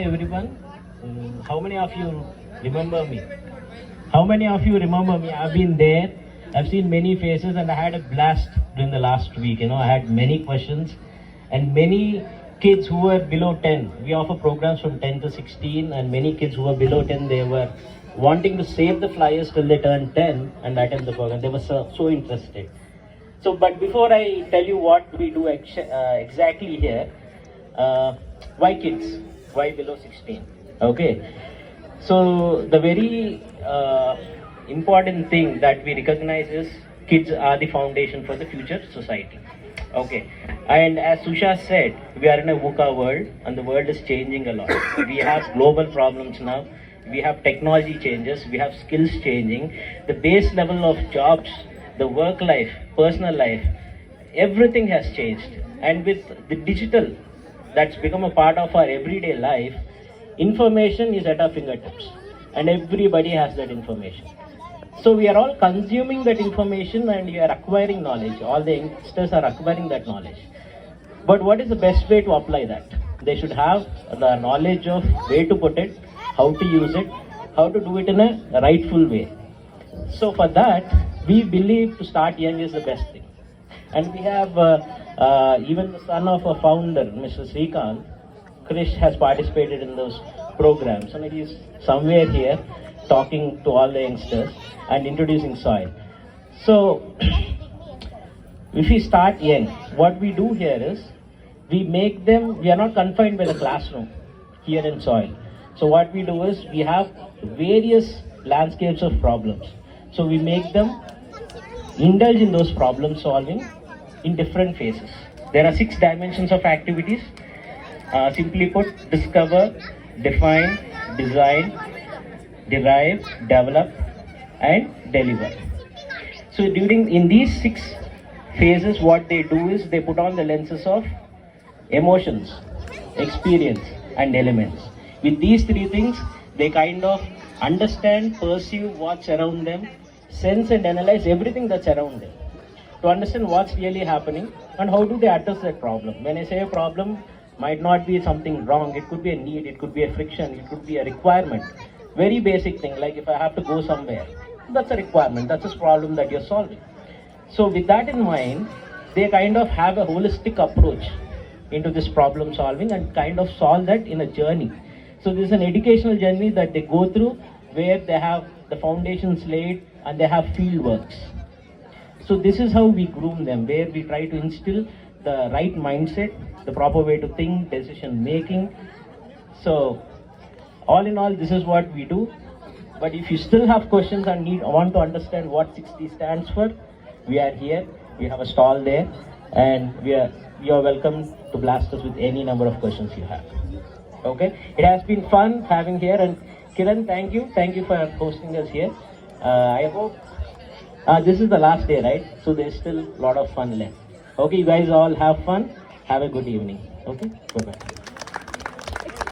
Everyone, how many of you remember me? How many of you remember me? I've been there, I've seen many faces, and I had a blast during the last week. I had many questions, and many kids who were below 10. We offer programs from 10 to 16, and many kids who were below 10, they were wanting to save the flyers till they turn 10 and attend the program. They were so interested. So, but before I tell you what we do exactly here, why kids? Why below 16? Okay. So the very important thing that we recognize is kids are the foundation for the future society. Okay. And as Susha said, we are in a VUCA world and the world is changing a lot. We have global problems now. We have technology changes. We have skills changing. The base level of jobs, the work life, personal life, everything has changed. And with the digital that's become a part of our everyday life, information is at our fingertips and everybody has that information. So we are all consuming that information and we are acquiring knowledge. All the youngsters are acquiring that knowledge. But what is the best way to apply that? They should have the knowledge of where to put it, how to use it, how to do it in a rightful way. So for that, we believe to start young is the best thing. And we have even the son of a founder, Mr. Srikanth, Krish has participated in those programs and he is somewhere here talking to all the youngsters and introducing soil. So if we start young, what we do here is we make them, we are not confined by the classroom here in soil. So what we do is we have various landscapes of problems. So we make them indulge in those problem solving in different phases. There are 6 dimensions of activities. Simply put, discover, define, design, derive, develop, and deliver. So in these 6 phases, what they do is they put on the lenses of emotions, experience, and elements. With these 3 things, they kind of understand, perceive what's around them, sense and analyze everything that's around them to understand what's really happening and how do they address that problem. When I say a problem, might not be something wrong, it could be a need, it could be a friction, it could be a requirement. Very basic thing, like if I have to go somewhere, that's a requirement, that's a problem that you're solving. So with that in mind, they kind of have a holistic approach into this problem solving and kind of solve that in a journey. So this is an educational journey that they go through where they have the foundations laid and they have field works. So this is how we groom them, where we try to instill the right mindset, the proper way to think, decision making. So all in all, this is what we do. But if you still have questions and want to understand what 60 stands for, we are here. We have a stall there, and you are welcome to blast us with any number of questions you have. Okay, it has been fun having here, and Kiran, thank you for hosting us here. I hope this is the last day, right? So there's still a lot of fun left. Okay, you guys all have fun. Have a good evening. Okay, bye bye.